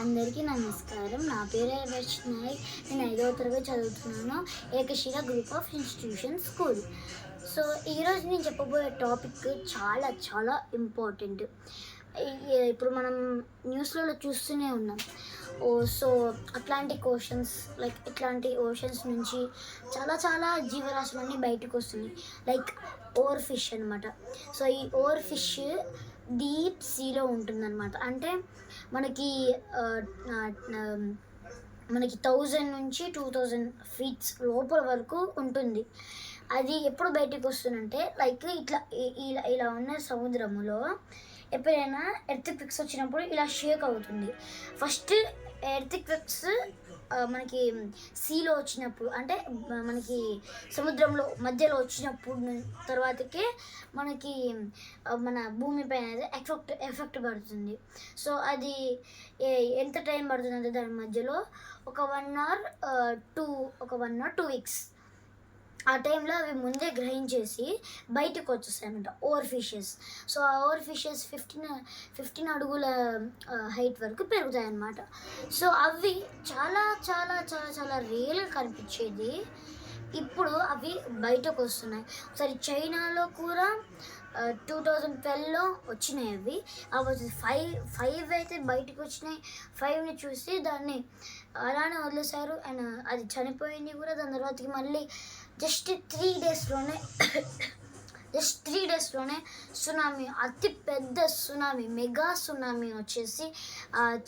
అందరికీ నమస్కారం. నా పేరు రచన నాయక్. నేను 5వ తరగతి చదువుతున్నాను, Ekashila group of institution school. So ఈరోజు నేను చెప్పబోయే టాపిక్ చాలా చాలా ఇంపార్టెంట్. ఇప్పుడు మనం న్యూస్లలో చూస్తూనే ఉన్నాం. సో అట్లాంటిక్ ఓషన్స్, లైక్ ఇట్లాంటి ఓషన్స్ నుంచి చాలా చాలా జీవరాశులన్నీ బయటకు వస్తున్నాయి. లైక్ ఓవర్ ఫిష్ అనమాట. సో ఈ ఓవర్ ఫిష్ డీప్ సీలో ఉంటుందన్నమాట. అంటే మనకి మనకి 1000 నుంచి 2000 ఫీట్స్ లోపల వరకు ఉంటుంది. అది ఎప్పుడు బయటకు వస్తుందంటే లైక్ ఇట్లా ఇలా ఇలా ఉన్న సముద్రంలో ఎప్పుడైనా ఎర్త్క్వేక్స్ వచ్చినప్పుడు ఇలా షేక్ అవుతుంది. ఫస్ట్ ఎర్త్క్వేక్స్ మనకి సీలో వచ్చినప్పుడు, అంటే మనకి సముద్రంలో మధ్యలో వచ్చినప్పుడు తర్వాతకే మనకి మన భూమి పైన ఎఫెక్ట్ పడుతుంది. సో అది ఎంత టైం పడుతుందంటే దాని మధ్యలో ఒక 1 or 2 వీక్స్. ఆ టైంలో అవి ముందే గ్రహించేసి బయటకు వచ్చేస్తాయి అనమాట, ఓవర్ ఫిషెస్. సో ఆ ఓవర్ ఫిషెస్ 15 అడుగుల హైట్ వరకు పెరుగుతాయి అన్నమాట. సో అవి చాలా చాలా చాలా చాలా రియల్గా కనిపించేది ఇప్పుడు అవి బయటకు వస్తున్నాయి. ఒకసారి చైనాలో కూడా 2012లో వచ్చినాయి అవి. అవి ఫైవ్ అయితే బయటకు వచ్చినాయి. 5ని చూసి దాన్ని అలానే వదిలేశారు. అండ్ అది చనిపోయింది కూడా. దాని తర్వాతకి మళ్ళీ జస్ట్ 3 డేస్లోనే సునామీ, అతి పెద్ద సునామీ, మెగా సునామీ వచ్చేసి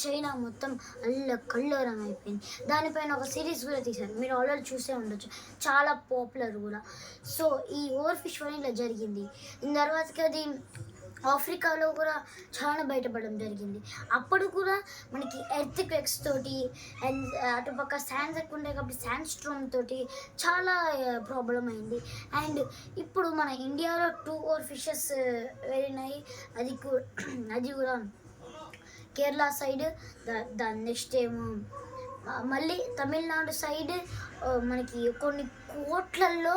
చైనా మొత్తం కల్లోరం అయిపోయింది. దానిపైన ఒక సిరీస్ కూడా తీశారు, మీరు ఆల్రెడీ చూసే ఉండొచ్చు, చాలా పాపులర్ కూడా. సో ఈ ఓవర్ ఫిష్ వల్ల ఇలా జరిగింది. దీని తర్వాతకి అది ఆఫ్రికాలో కూడా చాలా బయటపడడం జరిగింది. అప్పుడు కూడా మనకి ఎర్త్క్వేక్స్ తోటి అండ్ అటుపక్క శాండ్స్ ఎక్కువ ఉంటాయి కాబట్టి శాండ్ స్ట్రోమ్ తోటి చాలా ప్రాబ్లం అయింది. అండ్ ఇప్పుడు మన ఇండియాలో 2 ఓవర్ ఫిషెస్ వెళ్ళినాయి. అది కూడా కేరళ సైడ్. దాని నెక్స్ట్ ఏమో మళ్ళీ తమిళనాడు సైడ్. మనకి కొన్ని కోట్లలో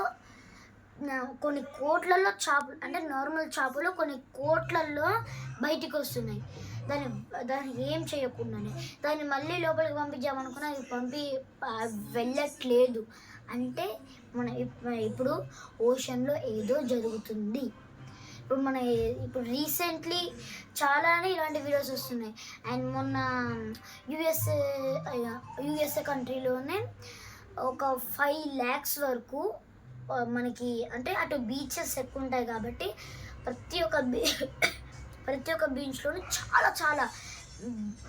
చేపలు, అంటే నార్మల్ చేపలు కొన్ని కోట్లలో బయటికి వస్తున్నాయి. దాన్ని ఏం చేయకుండానే దాన్ని మళ్ళీ లోపలికి పంపించామనుకున్నా అది వెళ్ళట్లేదు. అంటే ఇప్పుడు ఓషన్లో ఏదో జరుగుతుంది. ఇప్పుడు రీసెంట్లీ చాలానే ఇలాంటి వీడియోస్ వస్తున్నాయి. అండ్ మొన్న యుఎస్ఏ కంట్రీలోనే ఒక 5 lakhs వరకు మనకి, అంటే అటు బీచెస్ ఎక్కువ ఉంటాయి కాబట్టి ప్రతి ఒక్క బీచ్లోనూ చాలా చాలా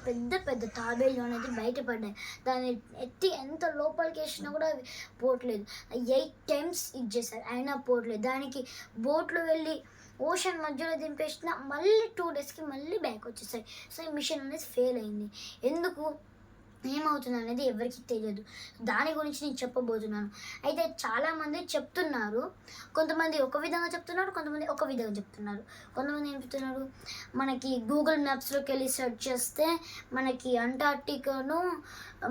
పెద్ద పెద్ద తాబేళ్ళు అనేది బయటపడ్డాయి. దాన్ని ఎత్తి ఎంత లోపలికి వేసినా కూడా అవి పోవట్లేదు. 8 times ఇచ్చేసారు, అయినా పోవట్లేదు. దానికి బోట్లు వెళ్ళి ఓషన్ మధ్యలో దింపేసిన మళ్ళీ 2 daysకి మళ్ళీ బ్యాక్ వచ్చేసాయి. సో ఈ మిషన్ అనేది ఫెయిల్ అయింది. ఎందుకు, ఏమవుతుంది అనేది ఎవరికి తెలియదు. దాని గురించి నేను చెప్పబోతున్నాను. అయితే చాలామంది చెప్తున్నారు, కొంతమంది ఒక విధంగా చెప్తున్నారు, కొంతమంది ఒక విధంగా చెప్తున్నారు. కొంతమంది ఏం చెప్తున్నారు, మనకి గూగుల్ మ్యాప్స్లోకి వెళ్ళి సెర్చ్ చేస్తే మనకి అంటార్క్టికాను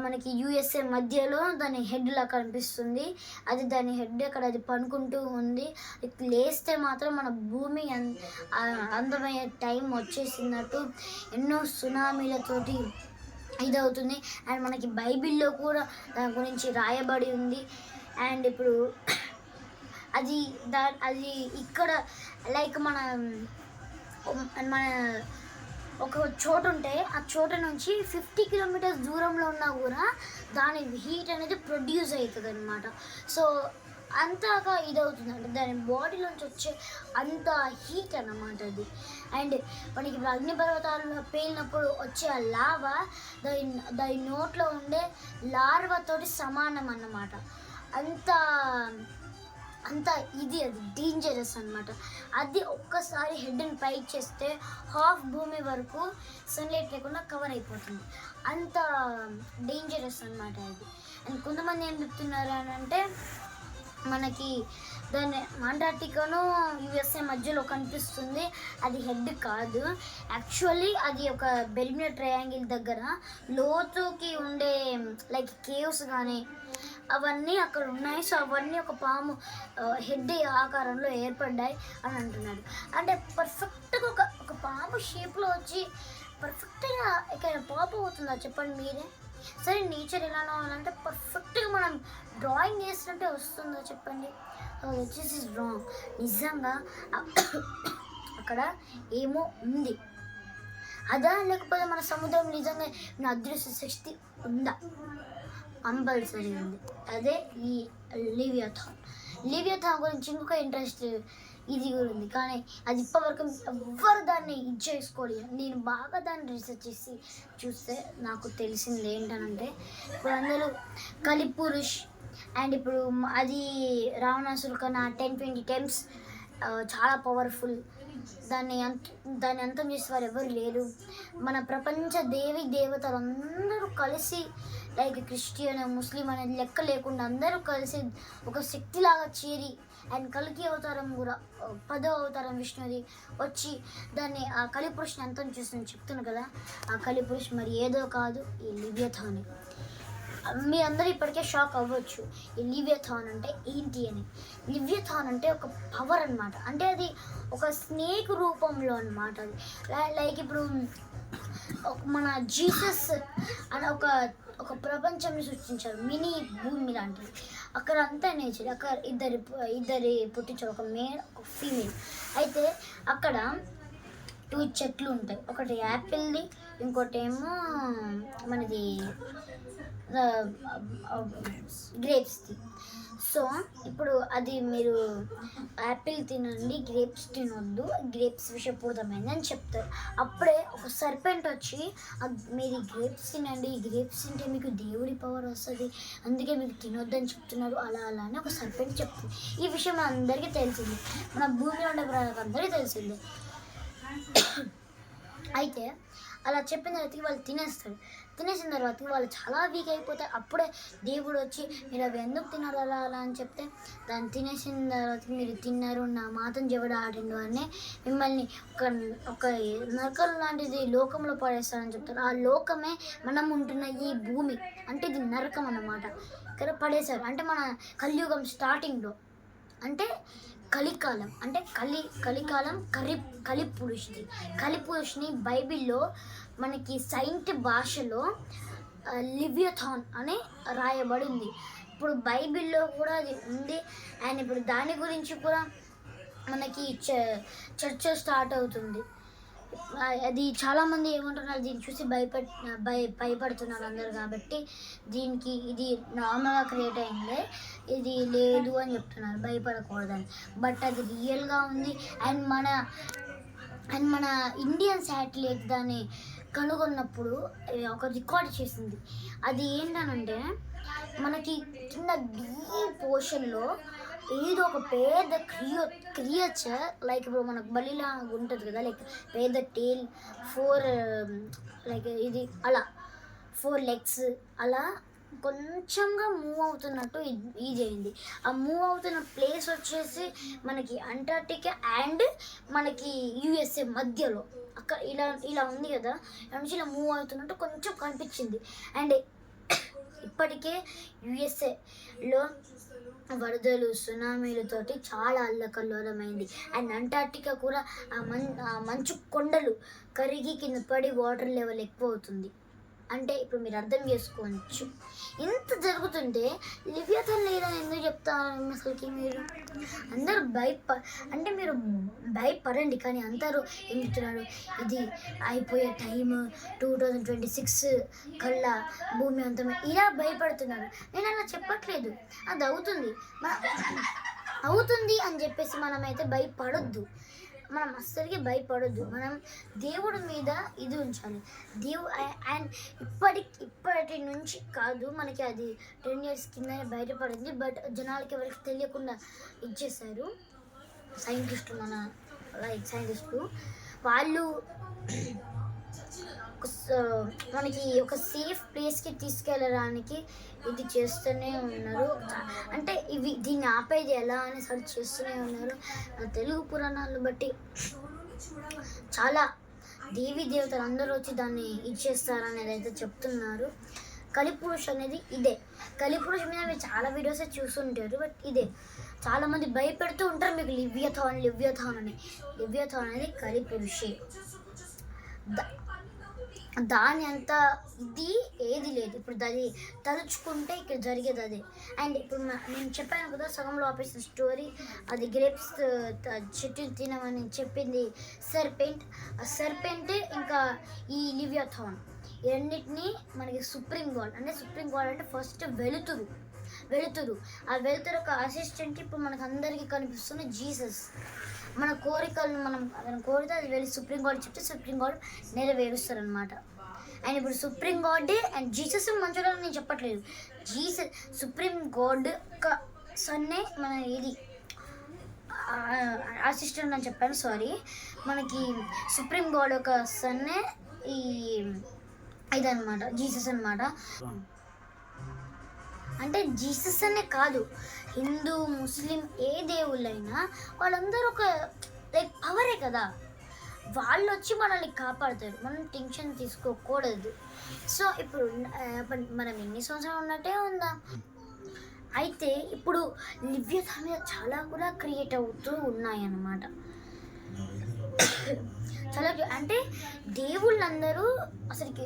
మనకి యుఎస్ఏ మధ్యలో దాని హెడ్లా కనిపిస్తుంది. అది దాని హెడ్ అక్కడ అది పనుకుంటూ ఉంది. లేస్తే మాత్రం మన భూమి అందమయ్యే టైం వచ్చేసినట్టు ఎన్నో సునామీలతోటి ఇదవుతుంది. అండ్ మనకి బైబిల్లో కూడా దాని గురించి రాయబడి ఉంది. అండ్ ఇప్పుడు అది ఇక్కడ లైక్ మన ఒక చోటు ఉంటే ఆ చోట నుంచి 50 kilometers దూరంలో ఉన్నా కూడా దాని హీట్ అనేది ప్రొడ్యూస్ అవుతుంది అనమాట. సో అంతగా ఇదవుతుంది, అంటే దాని బాడీలోంచి వచ్చే అంత హీట్ అన్నమాట అది. అండ్ మనకి అగ్నిపర్వతాలలో పేలినప్పుడు వచ్చే ఆ లావా దాని నోట్లో ఉండే లార్వాతోటి సమానం అన్నమాట. అంత అది డేంజరస్ అనమాట. అది ఒక్కసారి హెడ్ని పైకి చేస్తే హాఫ్ భూమి వరకు సన్లైట్ లేకుండా కవర్ అయిపోతుంది. అంత డేంజరస్ అనమాట అది. అండ్ కొంతమంది ఏం చెప్తున్నారు అని అంటే, మనకి దాన్ని అంటార్క్టికాను యుఎస్ఏ మధ్యలో కనిపిస్తుంది, అది హెడ్ కాదు. యాక్చువల్లీ అది ఒక బెర్మ్యూడా ట్రయాంగిల్ దగ్గర లోతుకి ఉండే లైక్ కేవ్స్ కానీ అవన్నీ అక్కడ ఉన్నాయి. సో అవన్నీ ఒక పాము హెడ్ ఆకారంలో ఏర్పడ్డాయి అని అంటున్నాడు. అంటే పర్ఫెక్ట్గా ఒక పాము షేప్లో వచ్చి పర్ఫెక్ట్గా ఇక్కడ పాప్ అవుతుందా చెప్పండి మీరే? సరే నేచర్ ఎలానో అంటే పర్ఫెక్ట్గా మనం డ్రాయింగ్ వేసినట్టే వస్తుందా చెప్పండి? This is wrong. నిజంగా అక్కడ ఏమో ఉంది. అదా లేకపోతే మన సముద్రం నిజంగా అదృశ్య శక్తి ఉందా? కంపల్సరీ ఉంది. అదే ఈ లివియాథాన్ గురించి ఇంకొక ఇంట్రెస్ట్ ఇది కూడా ఉంది, కానీ అది ఇప్పటివరకు ఎవ్వరు దాన్ని ఇది చేసుకోలేదు. నేను బాగా దాన్ని రీసెర్చ్ చేసి చూస్తే నాకు తెలిసింది ఏంటనంటే, ఇప్పుడు అందరూ కలిపురుష్ అండ్ ఇప్పుడు అది రావణాసురు కన్నా 10-20 టైమ్స్ చాలా పవర్ఫుల్. దాన్ని అంతం చేసేవారు ఎవరు లేరు. మన ప్రపంచ దేవి దేవతలు అందరూ కలిసి లైక్ క్రిస్టియన్ ముస్లిం అనేది లెక్క లేకుండా అందరూ కలిసి ఒక శక్తిలాగా చేరి అండ్ కల్కి అవతారం కూడా 10వ అవతారం విష్ణుది వచ్చి దాన్ని ఆ కలిపురుషుని అంతం చేస్తుందని చెప్తున్నాను కదా. ఆ కలిపురుష్ మరి ఏదో కాదు, ఈ లివియాథాన్. మీ అందరూ ఇప్పటికే షాక్ అవ్వచ్చు ఈ లివియాథాన్ అంటే ఏంటి అని. లివియాథాన్ అంటే ఒక పవర్ అనమాట. అంటే అది ఒక స్నేక్ రూపంలో అనమాట. అది లైక్ ఇప్పుడు మన జీసస్ అని ఒక ప్రపంచాన్ని సృష్టించారు, మినీ భూమి లాంటిది. అక్కడ అంతా నేచర్. అక్కడ ఇద్దరి పుట్టించారు, ఒక మేల్ ఒక ఫీమేల్. అయితే అక్కడ 2 చెట్లు ఉంటాయి, ఒకటి యాపిల్ది, ఇంకోటి ఏమో మనది గ్రేప్స్ది. సో ఇప్పుడు అది మీరు యాపిల్ తినండి, గ్రేప్స్ తినొద్దు, గ్రేప్స్ విషపూరితమైంది అని చెప్తారు. అప్పుడే ఒక సర్పెంట్ వచ్చి మీరు గ్రేప్స్ తినండి, గ్రేప్స్ తింటే మీకు దేవుడి పవర్ వస్తుంది, అందుకే మీకు తినొద్దు అని చెప్తున్నారు అలా అని ఒక సర్పెంట్ చెప్తుంది. ఈ విషయం అందరికీ తెలిసింది, మన భూమిలో ఉండే అందరికీ తెలిసింది. అయితే అలా చెప్పిన తర్వాతకి వాళ్ళు తినేసిన తర్వాతకి వాళ్ళు చాలా వీక్ అయిపోతారు. అప్పుడే దేవుడు వచ్చి మీరు అవి ఎందుకు తిన్నారు అలా అని చెప్తే, దాన్ని తినేసిన తర్వాత మీరు తిన్నారు నా మాతం జవడ ఆడిండు అని మిమ్మల్ని ఒక నరకం లాంటిది లోకంలో పడేస్తారని చెప్తారు. ఆ లోకమే మనం ఉంటున్న ఈ భూమి, అంటే ఇది నరకం అన్నమాట. ఇక్కడ పడేశారు అంటే మన కలియుగం స్టార్టింగ్లో, అంటే కలికాలం, అంటే కలికాలం కలిపురుషుని బైబిల్లో మనకి సైంట్ భాషలో లివియాథాన్ అని రాయబడింది. ఇప్పుడు బైబిల్లో కూడా అది ఉంది. అండ్ ఇప్పుడు దాని గురించి కూడా మనకి చర్చ స్టార్ట్ అవుతుంది. అది చాలామంది ఏమంటున్నారు, దీన్ని చూసి భయపడుతున్నారు అందరు. కాబట్టి దీనికి ఇది నార్మల్గా క్రియేట్ అయిందే, ఇది లేదు అని చెప్తున్నారు, భయపడకూడదని. బట్ అది రియల్గా ఉంది. అండ్ మన ఇండియన్ శాటిలైట్ దాన్ని కనుగొన్నప్పుడు ఒక రికార్డ్ చేసింది. అది ఏంటనంటే, మనకి కింద డీప్ ఓషన్లో ఏదో ఒక పెద్ద క్రియేచర్, లైక్ ఇప్పుడు మనకు బలిలా ఉంటుంది కదా, లైక్ పెద్ద టేల్ 4 లైక్ ఇది అలా 4 లెగ్స్ అలా కొంచెంగా మూవ్ అవుతున్నట్టు ఇది అయింది. ఆ మూవ్ అవుతున్న ప్లేస్ వచ్చేసి మనకి అంటార్టికా అండ్ మనకి యుఎస్ఏ మధ్యలో అక్కడ ఇలా ఉంది కదా, నుంచి ఇలా మూవ్ అవుతున్నట్టు కొంచెం కనిపించింది. అండ్ ఇప్పటికే యుఎస్ఏలో వరదలు సునామీలతోటి చాలా అల్లకల్లోలమైంది. అండ్ అంటార్టికా కూడా ఆ మంచు కొండలు కరిగి కింద పడి వాటర్ లెవెల్ ఎక్కువ అవుతుంది. అంటే ఇప్పుడు మీరు అర్థం చేసుకోవచ్చు. ఇంత జరుగుతుంటే లివియాథాన్ లేదని ఎందుకు చెప్తారు అసలుకి? మీరు అందరూ అంటే మీరు భయపడండి, కానీ అందరూ ఏం చెప్తున్నారు, ఇది అయిపోయే టైం 2026 కల్లా భూమి అంతమే ఇలా భయపడుతున్నారు. నేను అలా చెప్పట్లేదు, అది అవుతుంది అని చెప్పేసి మనమైతే భయపడొద్దు. మనం అస్సలకి భయపడొద్దు. మనం దేవుడి మీద ఇది ఉంచాలి. అండ్ ఇప్పటి నుంచి కాదు, మనకి అది 10 years కిందనే బయటపడింది. బట్ జనాలకి ఎవరికి తెలియకుండా ఇచ్చేసారు సైంటిస్టులు. మన సైంటిస్టులు వాళ్ళు మనకి ఒక సేఫ్ ప్లేస్కి తీసుకెళ్ళడానికి ఇది చేస్తూనే ఉన్నారు. అంటే దీన్ని ఆపేది ఎలా అని సర్చ్ చేస్తూనే ఉన్నారు. తెలుగు పురాణాలను బట్టి చాలా దేవీ దేవతలు అందరూ వచ్చి దాన్ని ఇచ్చేస్తారనేది అయితే చెప్తున్నారు. కలిపురుష్ అనేది ఇదే. కలిపురుష్ మీద మీరు చాలా వీడియోస్ చూస్తుంటారు, బట్ ఇదే చాలామంది భయపెడుతూ ఉంటారు మీకు లివియాథాన్ అని. లివియాథాన్ అనేది కలిపురుషే. దాని అంత ఇది ఏది లేదు. ఇప్పుడు అది తలుచుకుంటే ఇక్కడ జరిగేది అదే. అండ్ ఇప్పుడు నేను చెప్పాను కదా సగంలో ఆపేసిన స్టోరీ, అది గ్రేప్స్ చెట్టు తినమని చెప్పింది సర్పెంట్. ఆ సర్పెంట్ ఇంకా ఈ లివియాథాన్ ఈ రెండింటినీ మనకి సుప్రీం గాడ్ అంటే ఫస్ట్ వెలుతురు ఆ వెలుతురు ఒక అసిస్టెంట్ ఇప్పుడు మనకు అందరికీ కనిపిస్తున్న జీసస్. మన కోరికలను మనం కోరితే అది వెళ్ళి సుప్రీం గాడ్ చెప్తే సుప్రీం గాడ్ నెరవేరుస్తారనమాట. అండ్ ఇప్పుడు సుప్రీం గాడ్ అండ్ జీసస్ మంచోళ్ళని నేను చెప్పట్లేదు. జీసస్ సుప్రీం గాడ్ ఒక సన్నే మన ఇది అసిస్టెంట్ అని చెప్పాను, సారీ. మనకి సుప్రీం గాడ్ ఒక సన్నే ఈ ఇదనమాట జీసస్ అనమాట. అంటే జీసస్ అనే కాదు, హిందూ ముస్లిం ఏ దేవుళ్ళైనా వాళ్ళందరూ ఒక లైక్ పవరే కదా. వాళ్ళు వచ్చి మనల్ని కాపాడుతారు, మనం టెన్షన్ తీసుకోకూడదు. సో ఇప్పుడు మనం ఎన్ని సంవత్సరాలు ఉన్నట్టే ఉందాం. అయితే ఇప్పుడు లివ్యథాన్ మీద చాలా కూడా క్రియేట్ అవుతూ ఉన్నాయన్నమాట. చాలా అంటే దేవుళ్ళందరూ అసలుకి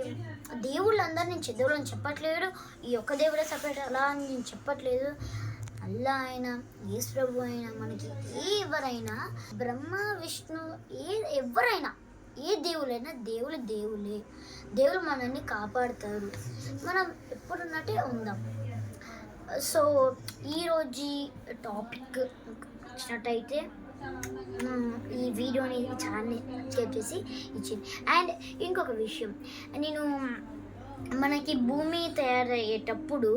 దేవుళ్ళందరూ నేను దేవుళ్ళని చెప్పట్లేదు, ఈ ఒక్క దేవుడే సపరేట్ అలా అని నేను చెప్పట్లేదు. అల్లా అయినా యేసు ప్రభు అయినా మనకి ఎవరైనా బ్రహ్మ విష్ణు ఎవరైనా ఏ దేవులైనా దేవుళ్ళు మనల్ని కాపాడుతారు. మనం ఎప్పుడున్నట్టే ఉందాం. సో ఈరోజు టాపిక్ వచ్చినట్టయితే ఈ వీడియోని ఛానల్ని సబ్స్క్రైబ్ చేసి ఇచ్చింది. అండ్ ఇంకొక విషయం, నేను మనకి భూమి తయారయ్యేటప్పుడు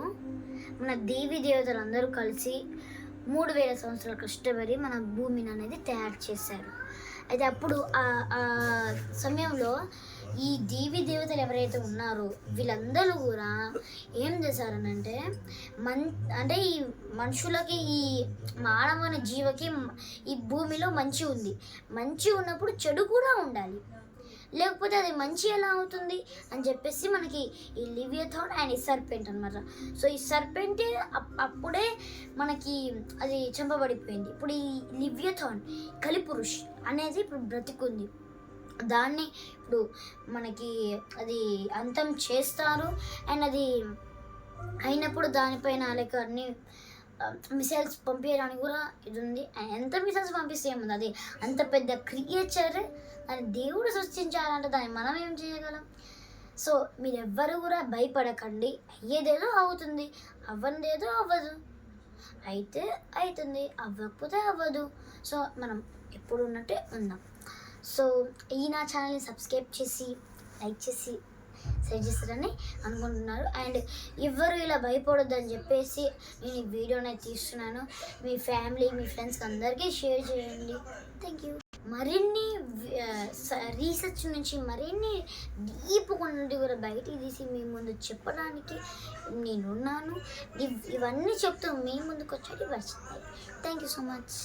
మన దేవీ దేవతలు అందరూ కలిసి 3000 సంవత్సరాలు కష్టపడి మన భూమిని అనేది తయారు చేశారు. అయితే అప్పుడు ఆ సమయంలో ఈ దేవీ దేవతలు ఎవరైతే ఉన్నారో వీళ్ళందరూ కూడా ఏం చేశారనంటే అంటే ఈ మనుషులకి ఈ మానవ జీవకి ఈ భూమిలో మంచి ఉన్నప్పుడు చెడు కూడా ఉండాలి, లేకపోతే అది మంచి ఎలా అవుతుంది అని చెప్పేసి మనకి ఈ లివియాథాన్ అండ్ ఈ సర్పెంట్ అనమాట. సో ఈ సర్పెంట్ అప్పుడే మనకి అది చంపబడిపోయింది. ఇప్పుడు ఈ లివియాథాన్ కలిపురుష్ అనేది ఇప్పుడు బ్రతికుంది. దాన్ని ఇప్పుడు మనకి అది అంతం చేస్తారు. అండ్ అది అయినప్పుడు దానిపైన లైక్ అన్ని మిసైల్స్ పంపించడానికి కూడా ఇది ఉంది. ఎంత మిసైల్స్ పంపిస్తే ఏముంది, అది అంత పెద్ద క్రియేచర్, దాన్ని దేవుడు సృష్టించాలంటే దాన్ని మనం ఏం చేయగలం. సో మీరు ఎవ్వరు కూడా భయపడకండి, అయ్యేదేదో అవుతుంది, అవ్వనిదేదో అవ్వదు, అయితే అవుతుంది, అవ్వకపోతే అవ్వదు. సో మనం ఎప్పుడు ఉన్నట్టే ఉందాం. సో ఈ నా ఛానల్ని సబ్స్క్రైబ్ చేసి లైక్ చేసి షేర్ చేస్తారని అనుకుంటున్నారు. అండ్ ఎవరు ఇలా భయపడొద్దని చెప్పేసి నేను ఈ వీడియోని తీస్తున్నాను. మీ ఫ్యామిలీ మీ ఫ్రెండ్స్కి అందరికీ షేర్ చేయండి. Thank you. మరిన్ని రీసెర్చ్ నుంచి మరిన్ని డీప్గా నుండి కూడా బయటికి తీసి మీ ముందు చెప్పడానికి నేనున్నాను. ఇవన్నీ చెప్తూ మీ ముందుకు వచ్చేది వచ్చింది. Thank you so much.